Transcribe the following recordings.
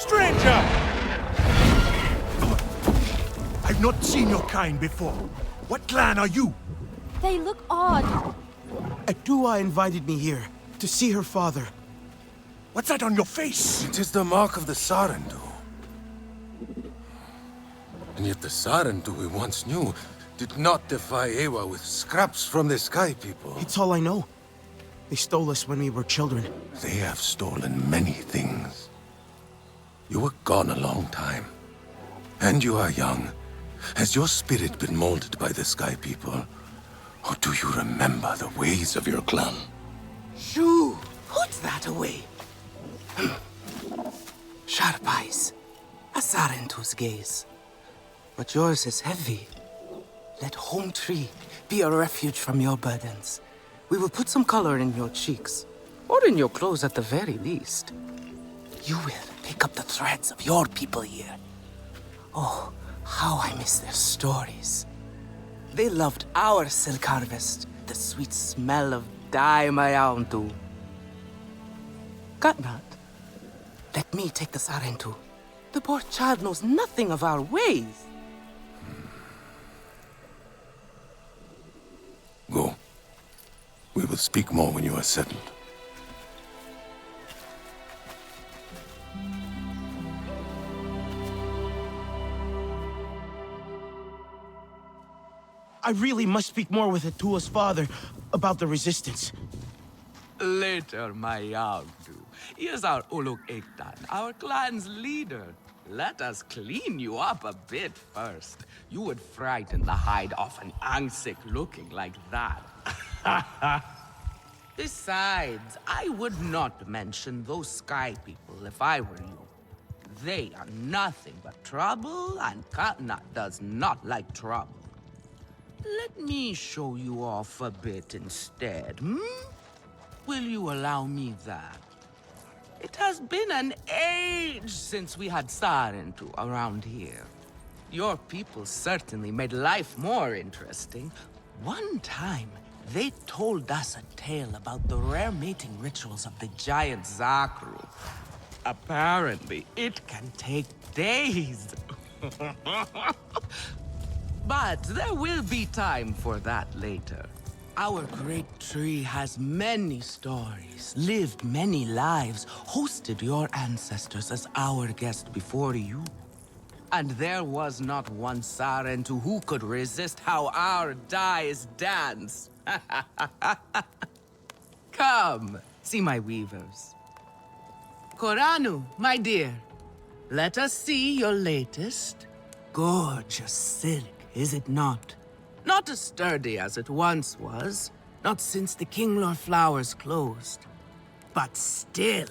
Stranger! I've not seen your kind before. What clan are you? They look odd. Adua invited me here to see her father. What's that on your face? It is the mark of the Sarentu. And yet the Sarentu we once knew did not defy Ewa with scraps from the Sky People. It's all I know. They stole us when we were children. They have stolen many things. You were gone a long time. And you are young. Has your spirit been molded by the Sky People? Or do you remember the ways of your clan? Shoo! Put that away. Sharp eyes. A Sarentu's gaze. But yours is heavy. Let Home Tree be a refuge from your burdens. We will put some color in your cheeks. Or in your clothes at the very least. You will pick up the threads of your people here. Oh, how I miss their stories. They loved our silk harvest, the sweet smell of dye mayauntu. Katnat, let me take the Sarentu. The poor child knows nothing of our ways. Go. We will speak more when you are settled. I really must speak more with Atua's father about the resistance. Later, my Yagdu. Here's our Uluk Ektan, our clan's leader. Let us clean you up a bit first. You would frighten the hide off an Angsik looking like that. Besides, I would not mention those Sky People if I were you. They are nothing but trouble, and Katnat does not like trouble. Let me show you off a bit instead, hmm? Will you allow me that? It has been an age since we had Sarentu around here. Your people certainly made life more interesting. One time, they told us a tale about the rare mating rituals of the giant Zakru. Apparently, it can take days. But there will be time for that later. Our great tree has many stories, lived many lives, hosted your ancestors as our guest before you. And there was not one Sarentu who could resist how our dyes dance. Come, see my weavers. Koranu, my dear, let us see your latest. Gorgeous silk, is it not? Not as sturdy as it once was, not since the Kinglor flowers closed. But still,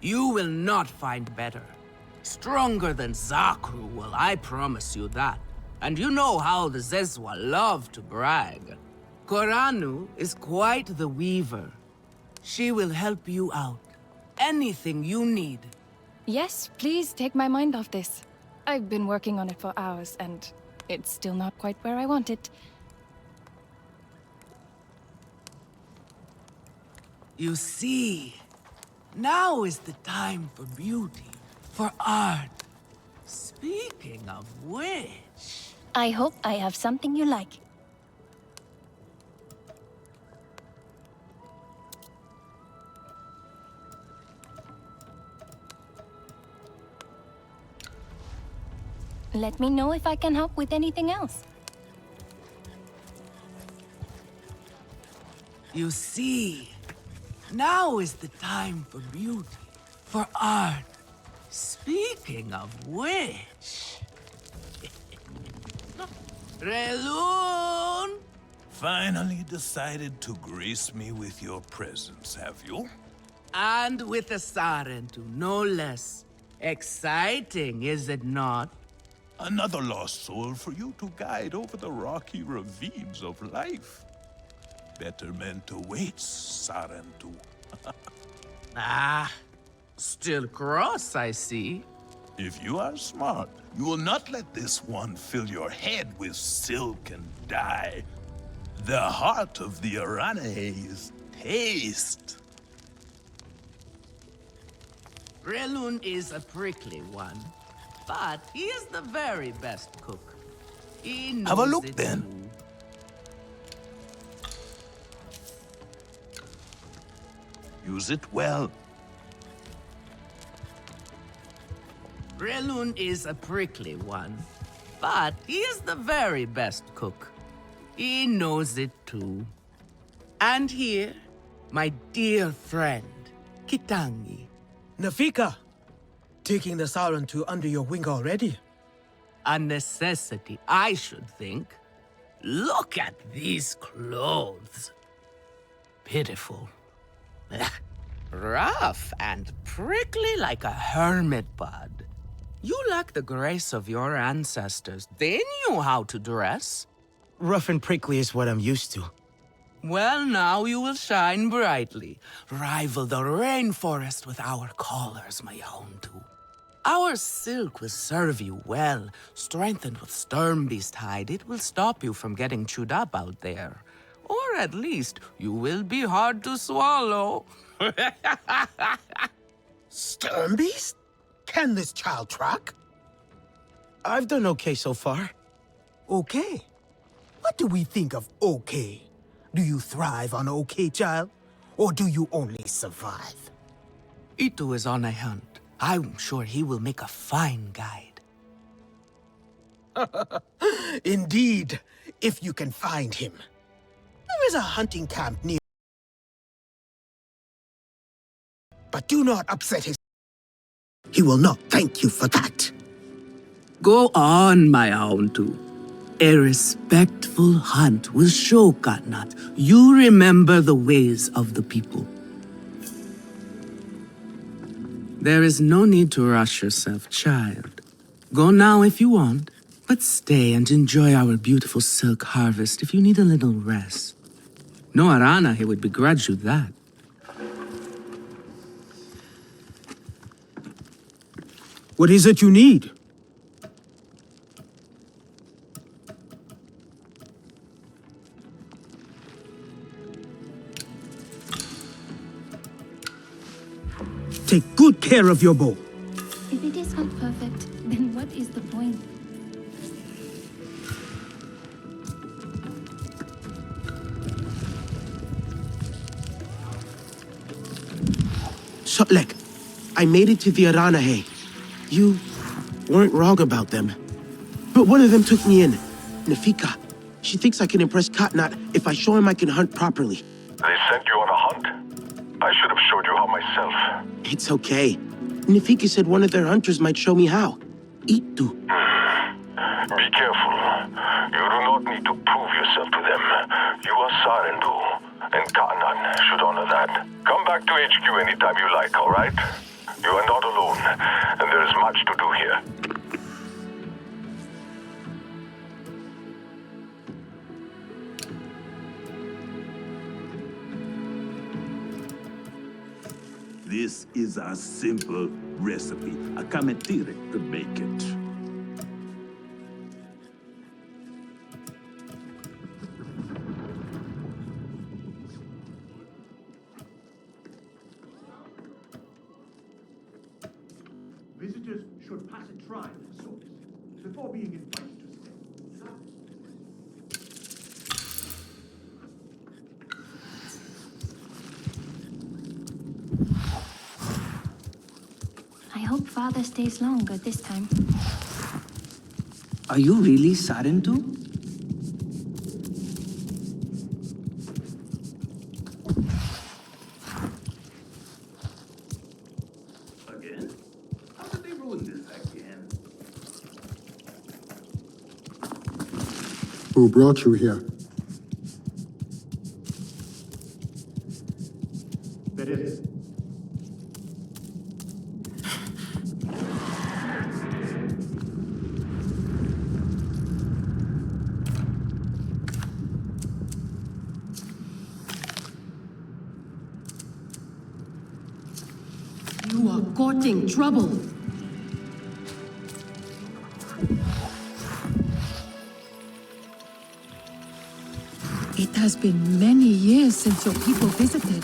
you will not find better. Stronger than Zakru will, I promise you that. And you know how the Zezwa love to brag. Koranu is quite the weaver. She will help you out. Anything you need. Yes, please take my mind off this. I've been working on it for hours, and it's still not quite where I want it. You see, now is the time for beauty, for art. Speaking of which... I hope I have something you like. Let me know if I can help with anything else. You see, now is the time for beauty, for art. Speaking of which... Relun! Finally decided to grace me with your presence, have you? And with a Sarentu, no less. Exciting, is it not? Another lost soul for you to guide over the rocky ravines of life. Betterment awaits, Sarentu. Ah, still cross, I see. If you are smart, you will not let this one fill your head with silk and dye. The heart of the Arane is taste. Relun is a prickly one, but he is the very best cook. He knows Have a look, it then. too. Use it well. Relun is a prickly one, but he is the very best cook. He knows it too. And here, my dear friend, Kitangi. Nafika, taking the Sarantu under your wing already. A necessity, I should think. Look at these clothes. Pitiful. Rough and prickly like a hermit bud. You lack the grace of your ancestors. They knew how to dress. Rough and prickly is what I'm used to. Well, now you will shine brightly. Rival the rainforest with our collars, my Houndu. Our silk will serve you well. Strengthened with stern beast hide, it will stop you from getting chewed up out there. Or at least, you will be hard to swallow. Sternbeast? Can this child track? I've done okay so far. Okay. What do we think of okay? Do you thrive on okay, child? Or do you only survive? Itu is on a hunt. I'm sure he will make a fine guide. Indeed, if you can find him. There is a hunting camp near. But do not upset his. He will not thank you for that. Go on, my Houndu. A respectful hunt will show Katnat you remember the ways of the people. There is no need to rush yourself, child. Go now if you want, but stay and enjoy our beautiful silk harvest if you need a little rest. No Arana here would begrudge you that. What is it you need? Take good care of your bow. If it is not perfect, then what is the point? Sotlek, I made it to the Aranahe. You weren't wrong about them. But one of them took me in. Nafika. She thinks I can impress Katnat if I show him I can hunt properly. They sent you on a hunt? I should have showed you how myself. It's okay. Nafika said one of their hunters might show me how. Itu. Be careful. You do not need to prove yourself to them. You are Sarendu, and Katnat should honor that. Come back to HQ anytime you like, all right? You are not alone, and there is much to do here. This is a simple recipe. A kametire could make it. Visitors should pass a trial of sorts before being invited to stay. I hope Father stays longer this time. Are you really Sarentu? Again? How did they ruin this again? Who brought you here? That is, You are courting trouble. It has been many years since your people visited.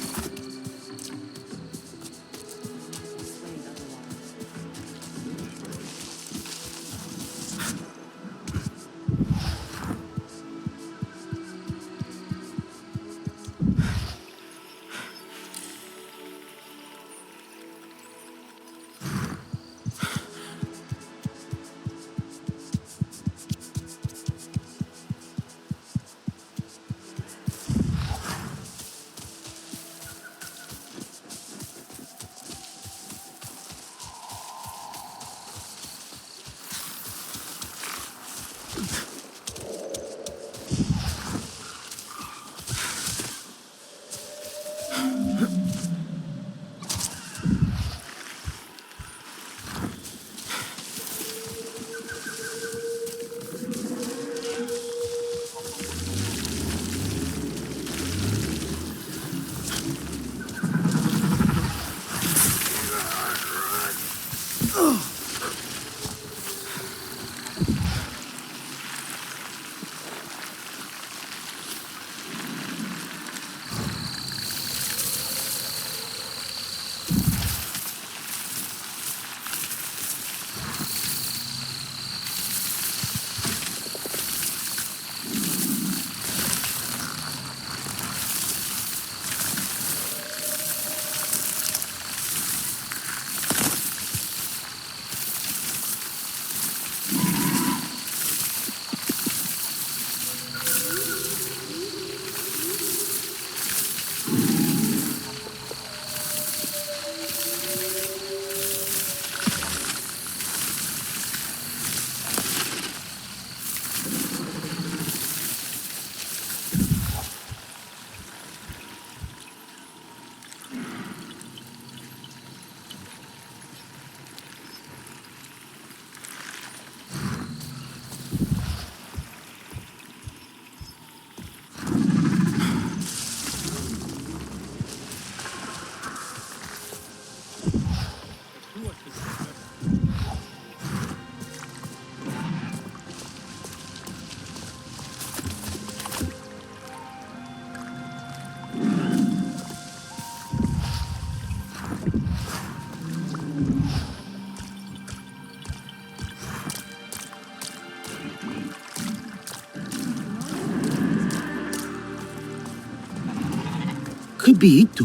Could be Itu.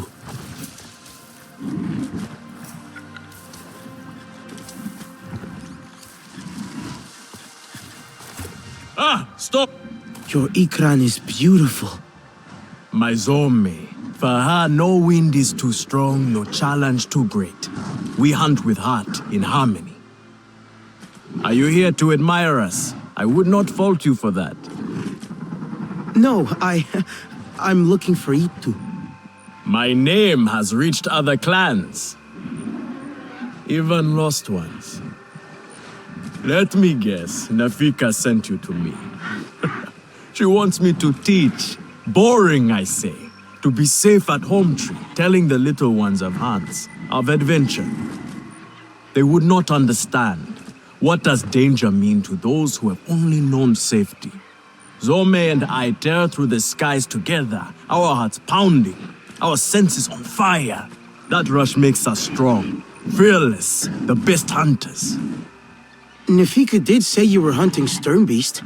Ah, stop! Your Ikran is beautiful. My Zome. For her, no wind is too strong, no challenge too great. We hunt with heart, in harmony. Are you here to admire us? I would not fault you for that. No, I'm looking for Itu. My name has reached other clans. Even lost ones. Let me guess, Nafika sent you to me. She wants me to teach. Boring, I say. To be safe at home tree, telling the little ones of Hans, of adventure. They would not understand. What does danger mean to those who have only known safety? Zome and I tear through the skies together, our hearts pounding, our senses on fire. That rush makes us strong, fearless, the best hunters. Nafika did say you were hunting Sternbeast.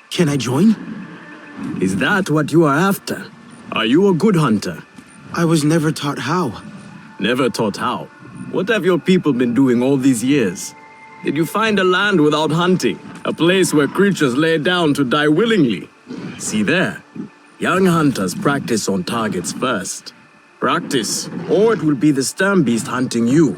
Can I join? Is that what you are after? Are you a good hunter? I was never taught how. Never taught how? What have your people been doing all these years? Did you find a land without hunting? A place where creatures lay down to die willingly? See there. Young hunters practice on targets first. Practice, or it will be the Sternbeast hunting you.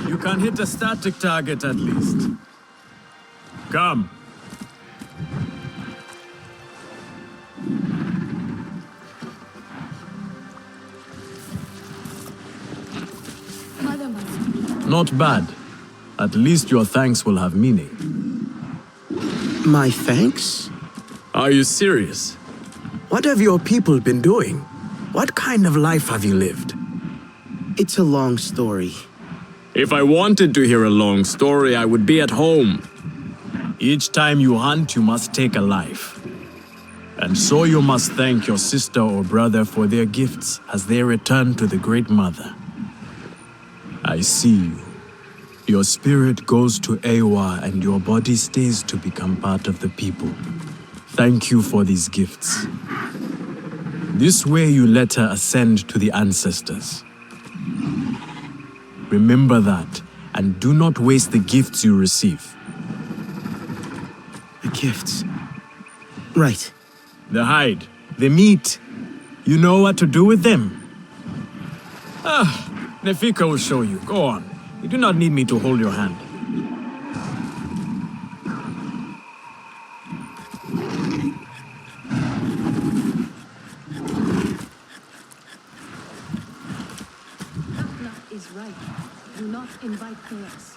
You can hit a static target at least. Come. Not bad. At least your thanks will have meaning. My thanks? Are you serious? What have your people been doing? What kind of life have you lived? It's a long story. If I wanted to hear a long story, I would be at home. Each time you hunt, you must take a life. And so you must thank your sister or brother for their gifts as they return to the Great Mother. I see you. Your spirit goes to Ewa and your body stays to become part of the people. Thank you for these gifts. This way you let her ascend to the ancestors. Remember that, and do not waste the gifts you receive. The gifts. Right. The hide, the meat. You know what to do with them. Nefika will show you. Go on. You do not need me to hold your hand. Is right. Do not invite chaos.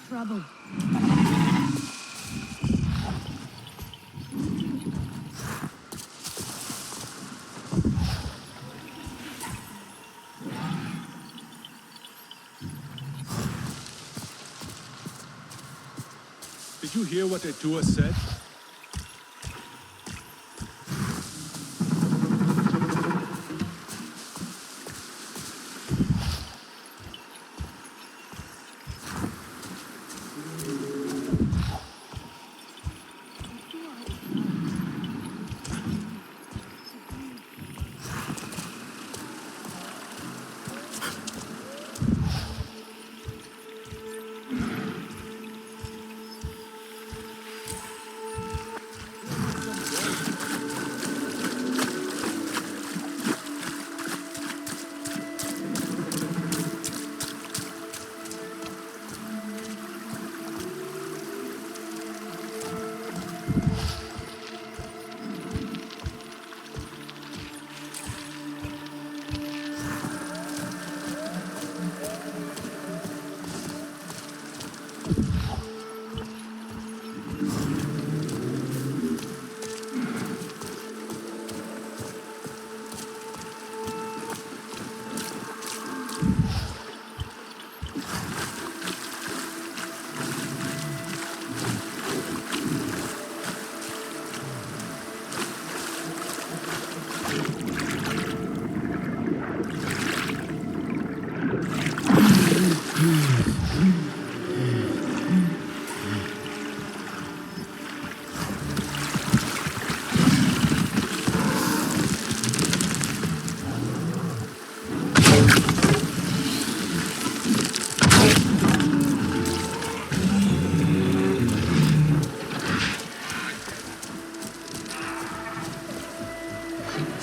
trouble. Did you hear what Etua said?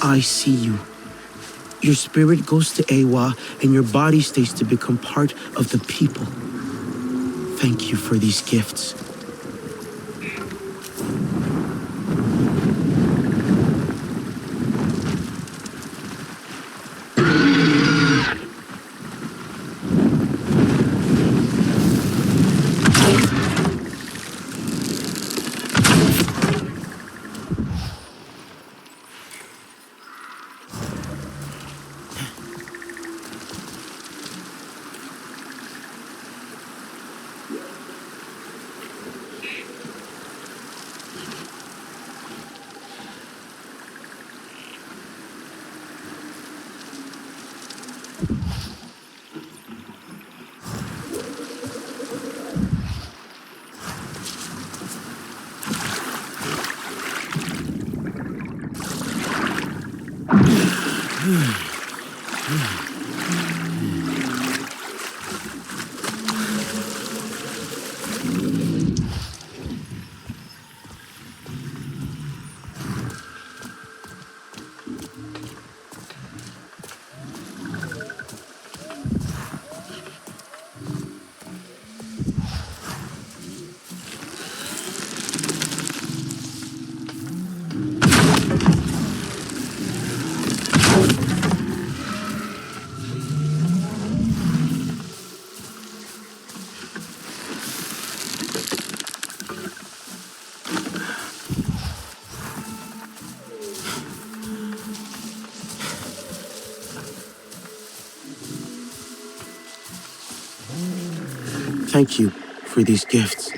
I see you. Your spirit goes to Ewa, and your body stays to become part of the people. Thank you for these gifts. Thank you for these gifts.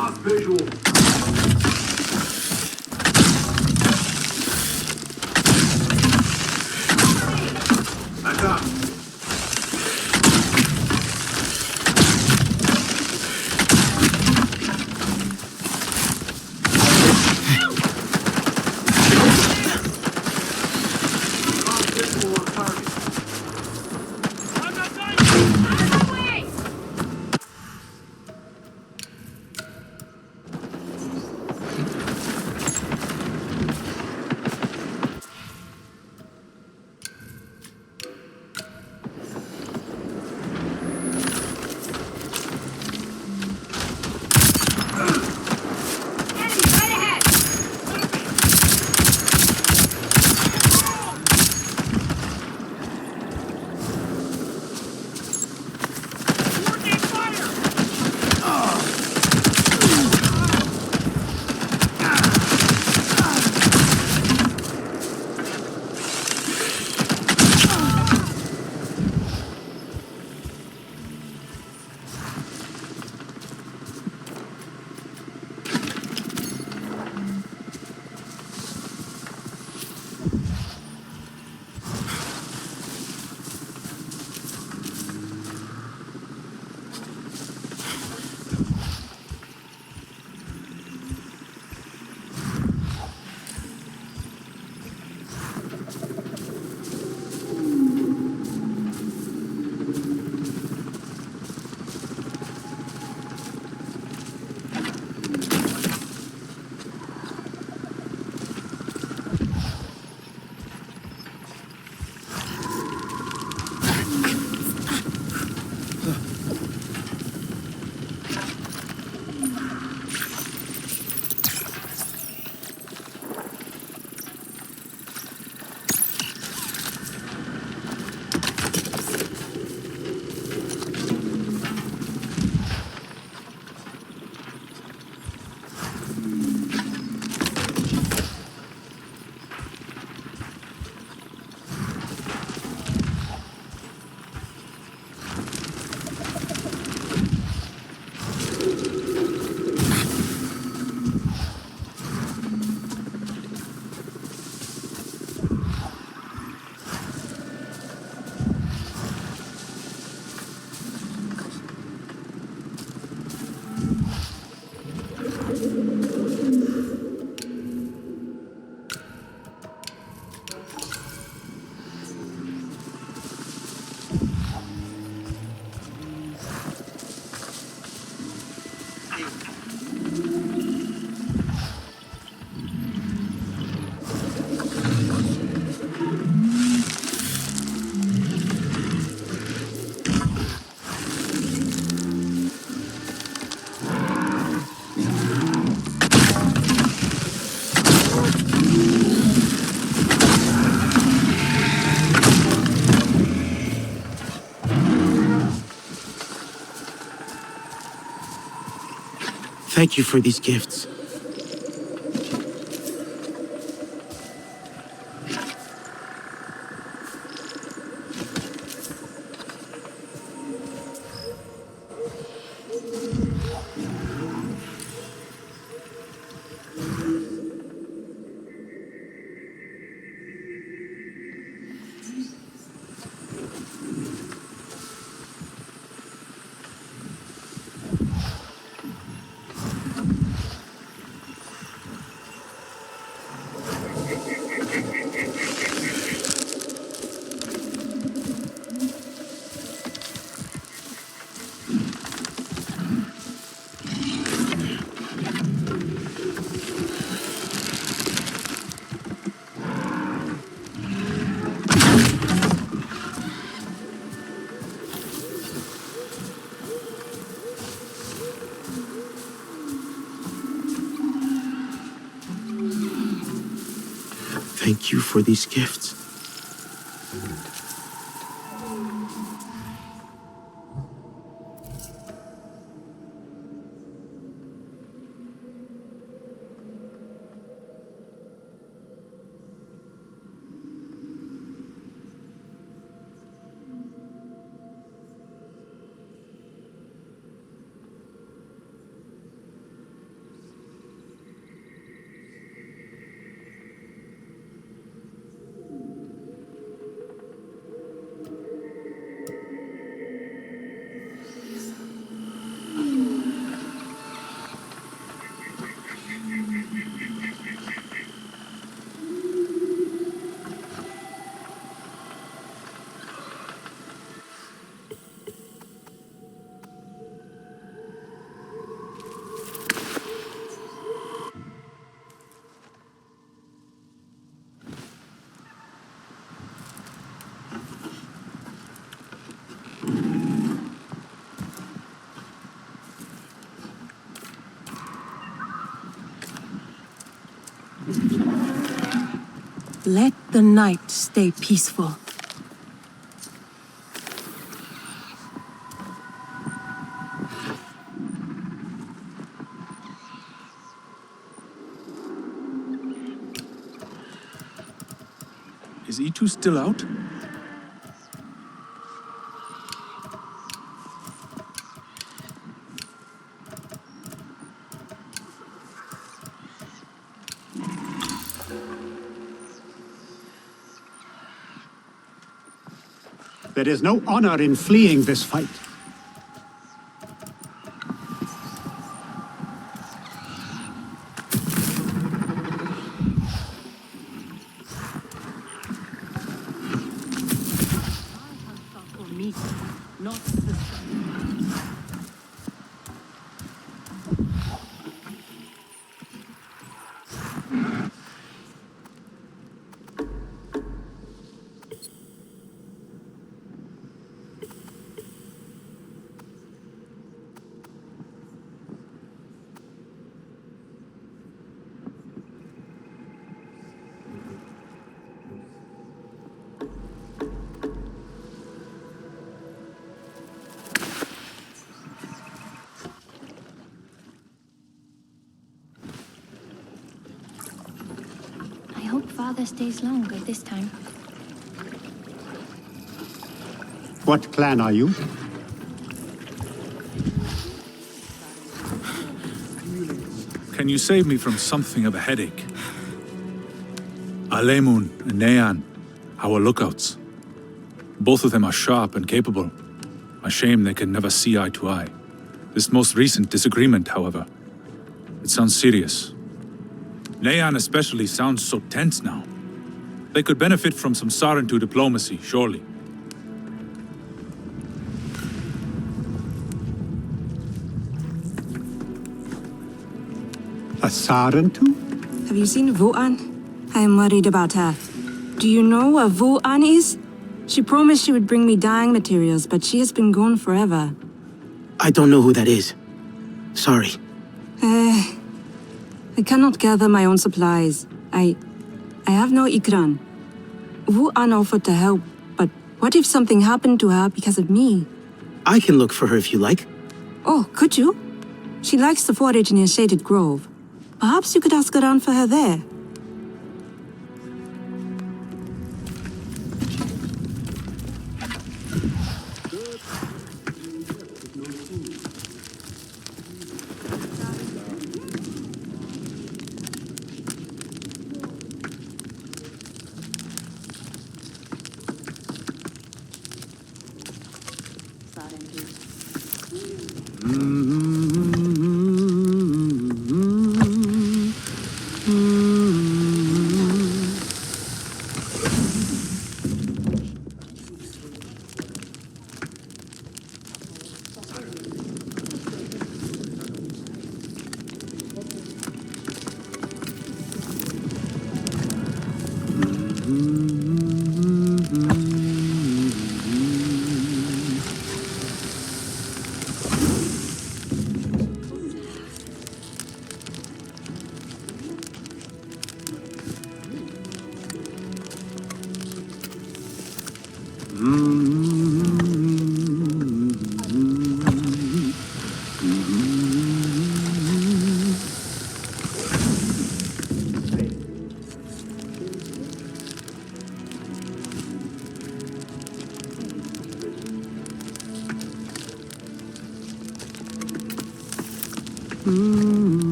lost visual. Back up. Lost visual on target. Thank you for these gifts. Thank you for these gifts. Let the night stay peaceful. Is E2 still out? There is no honor in fleeing this fight. I hope Father stays longer this time. What clan are you? Can you save me from something of a headache? Alemun and Nean, our lookouts. Both of them are sharp and capable. A shame they can never see eye to eye. This most recent disagreement, however, it sounds serious. Nean especially sounds so tense now. They could benefit from some Sarentu diplomacy, surely. A Sarentu? Have you seen Vuan? I am worried about her. Do you know where Vuan is? She promised she would bring me dyeing materials, but she has been gone forever. I don't know who that is. Sorry. I cannot gather my own supplies. I have no ikran. Vuan offered to help, but what if something happened to her because of me? I can look for her if you like. Oh, could you? She likes to forage near Shaded Grove. Perhaps you could ask around for her there.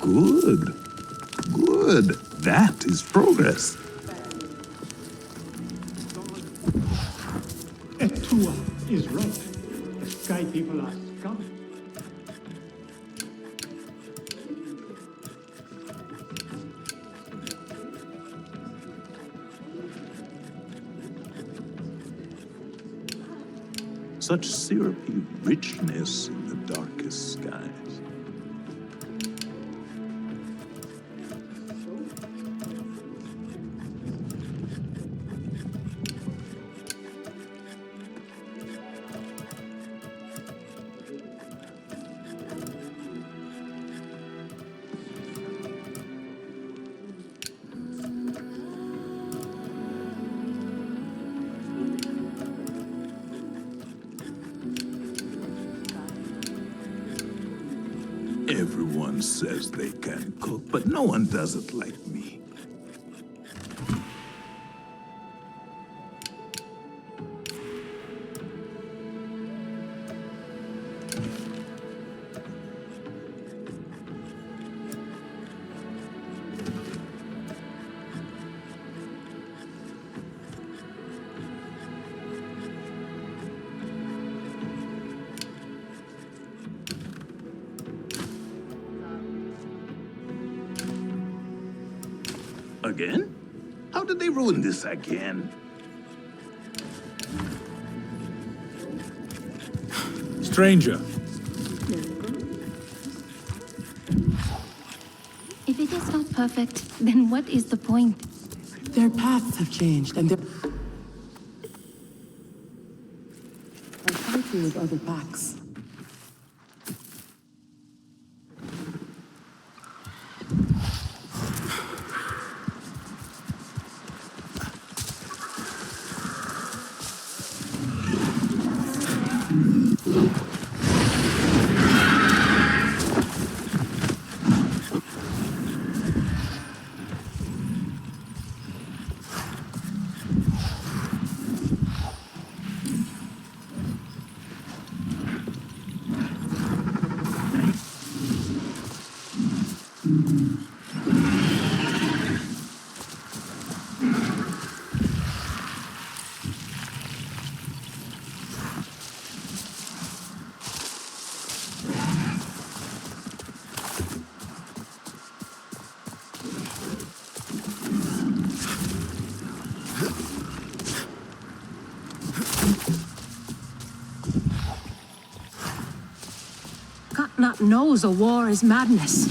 Good. Good. That is progress. Etua is right. The Sky People are scum. Such syrupy richness in the darkest skies. Everyone says they can cook, but no one does it like me. Again? How did they ruin this again? Stranger, If it is not perfect, then what is the point? Their paths have changed, and they're fighting with other packs. Katnat knows a war is madness.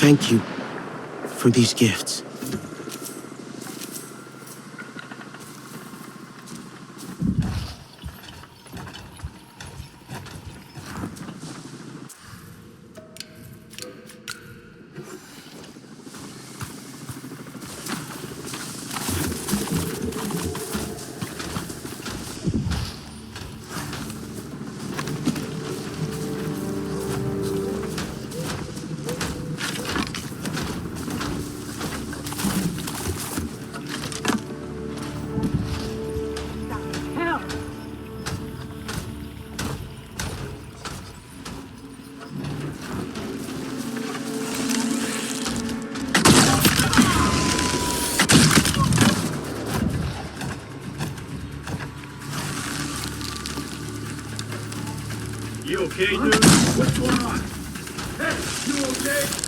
Thank you for these gifts. You okay, dude? What's going on? Hey, you okay?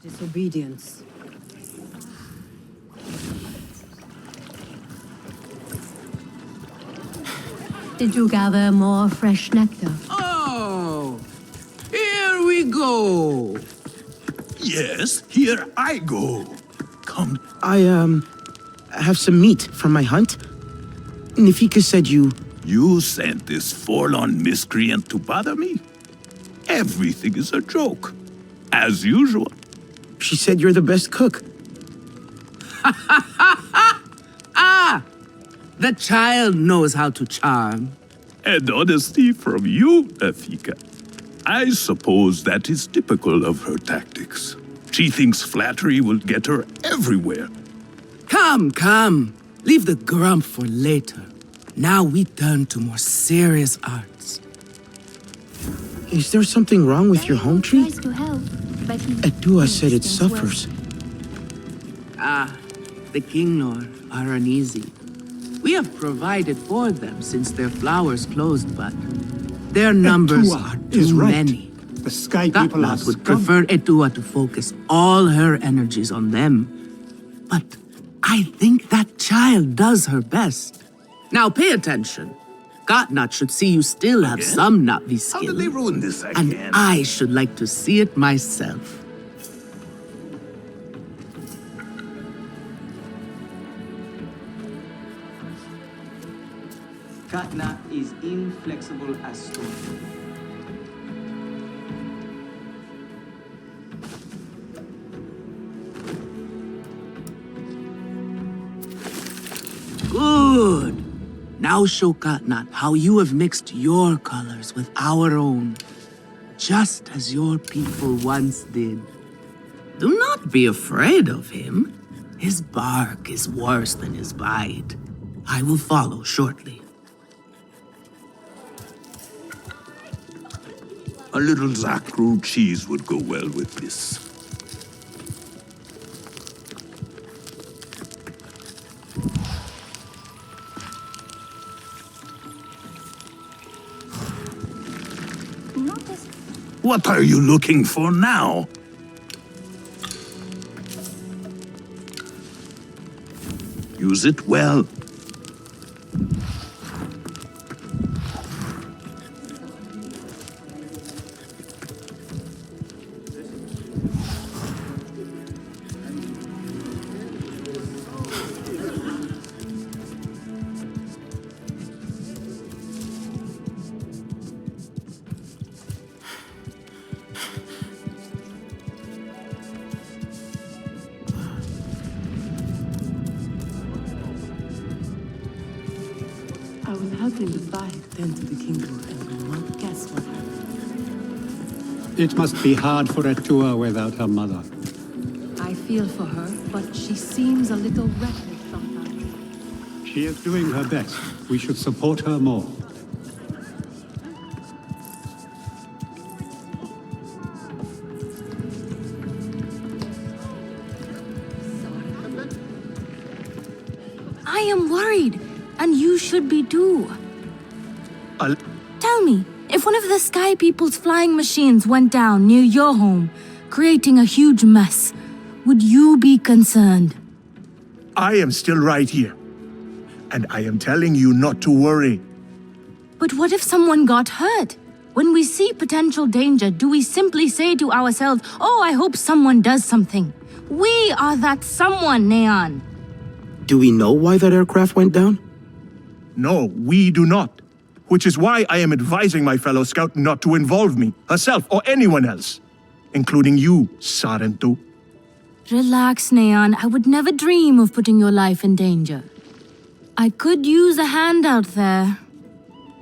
Disobedience. Did you gather more fresh nectar? Oh, here we go. Yes, here I go. Come. I have some meat from my hunt. Nafika said you... You sent this forlorn miscreant to bother me? Everything is a joke. As usual. She said you're the best cook. Ah! The child knows how to charm. And honesty from you, Nafika. I suppose that is typical of her tactics. She thinks flattery will get her everywhere. Come, come. Leave the grump for later. Now we turn to more serious arts. Is there something wrong with your home tree? Tries to help, but he Adua said it makes things suffers. Ah, the Kingnor are uneasy. We have provided for them since their flowers closed, but their numbers are too many. The Sky People are Gatnat would prefer Etua to focus all her energies on them. But I think that child does her best. Now pay attention. Gatnat should see you still have some Navi skill. How did they ruin this And again? I should like to see it myself. Katna is inflexible as stone. Good. Now show Katnat how you have mixed your colors with our own, just as your people once did. Do not be afraid of him. His bark is worse than his bite. I will follow shortly. A little Zakru cheese would go well with this. What are you looking for now? Use it well. I was helping the fight, then to the kingdom, and will not guess what happened. It must be hard for Atua without her mother. I feel for her, but she seems a little reckless sometimes. She is doing her best. We should support her more. I am worried, and you should be too. Tell me, if one of the Sky People's flying machines went down near your home, creating a huge mess, would you be concerned? I am still right here. And I am telling you not to worry. But what if someone got hurt? When we see potential danger, do we simply say to ourselves, oh, I hope someone does something? We are that someone, Neon. Do we know why that aircraft went down? No, we do not. Which is why I am advising my fellow scout not to involve me, herself, or anyone else. Including you, Sarentu. Relax, Neon. I would never dream of putting your life in danger. I could use a hand out there.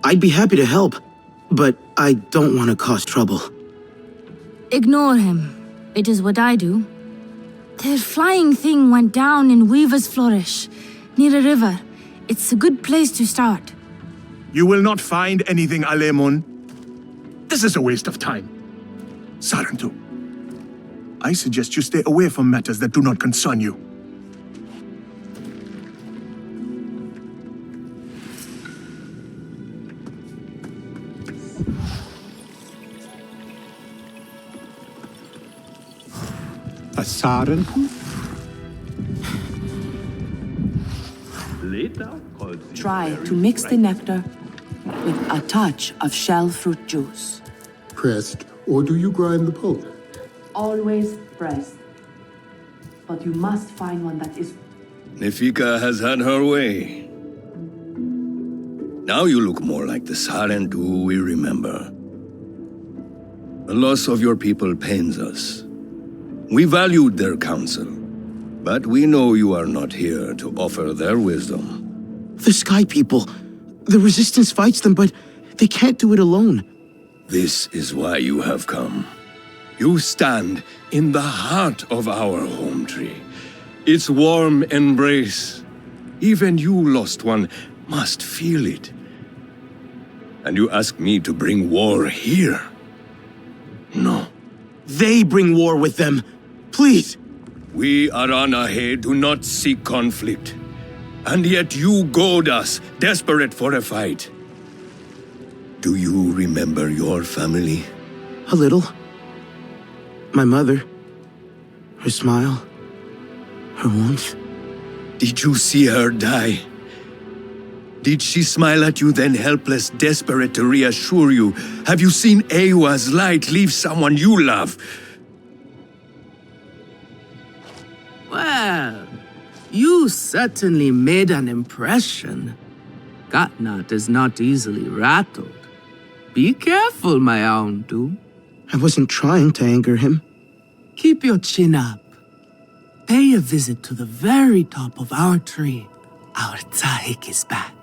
I'd be happy to help, but I don't want to cause trouble. Ignore him. It is what I do. Their flying thing went down in Weaver's Flourish, near a river. It's a good place to start. You will not find anything, Alemon. This is a waste of time. Sarentu, I suggest you stay away from matters that do not concern you. Sarentu? Try to mix the nectar with a touch of shell fruit juice. Pressed, or do you grind the pulp? Always pressed. But you must find one that is... Nefika has had her way. Now you look more like the Sarentu we remember. The loss of your people pains us. We valued their counsel, but we know you are not here to offer their wisdom. The Sky People. The Resistance fights them, but they can't do it alone. This is why you have come. You stand in the heart of our home tree. Its warm embrace. Even you, lost one, must feel it. And you ask me to bring war here? No. They bring war with them. Please. We Aranahe do not seek conflict. And yet you goad us, desperate for a fight. Do you remember your family? A little. My mother. Her smile. Her warmth. Did you see her die? Did she smile at you then helpless, desperate to reassure you? Have you seen Ewa's light leave someone you love? Well, you certainly made an impression. Katnat is not easily rattled. Be careful, my Auntu. I wasn't trying to anger him. Keep your chin up. Pay a visit to the very top of our tree. Our Tsahik is back.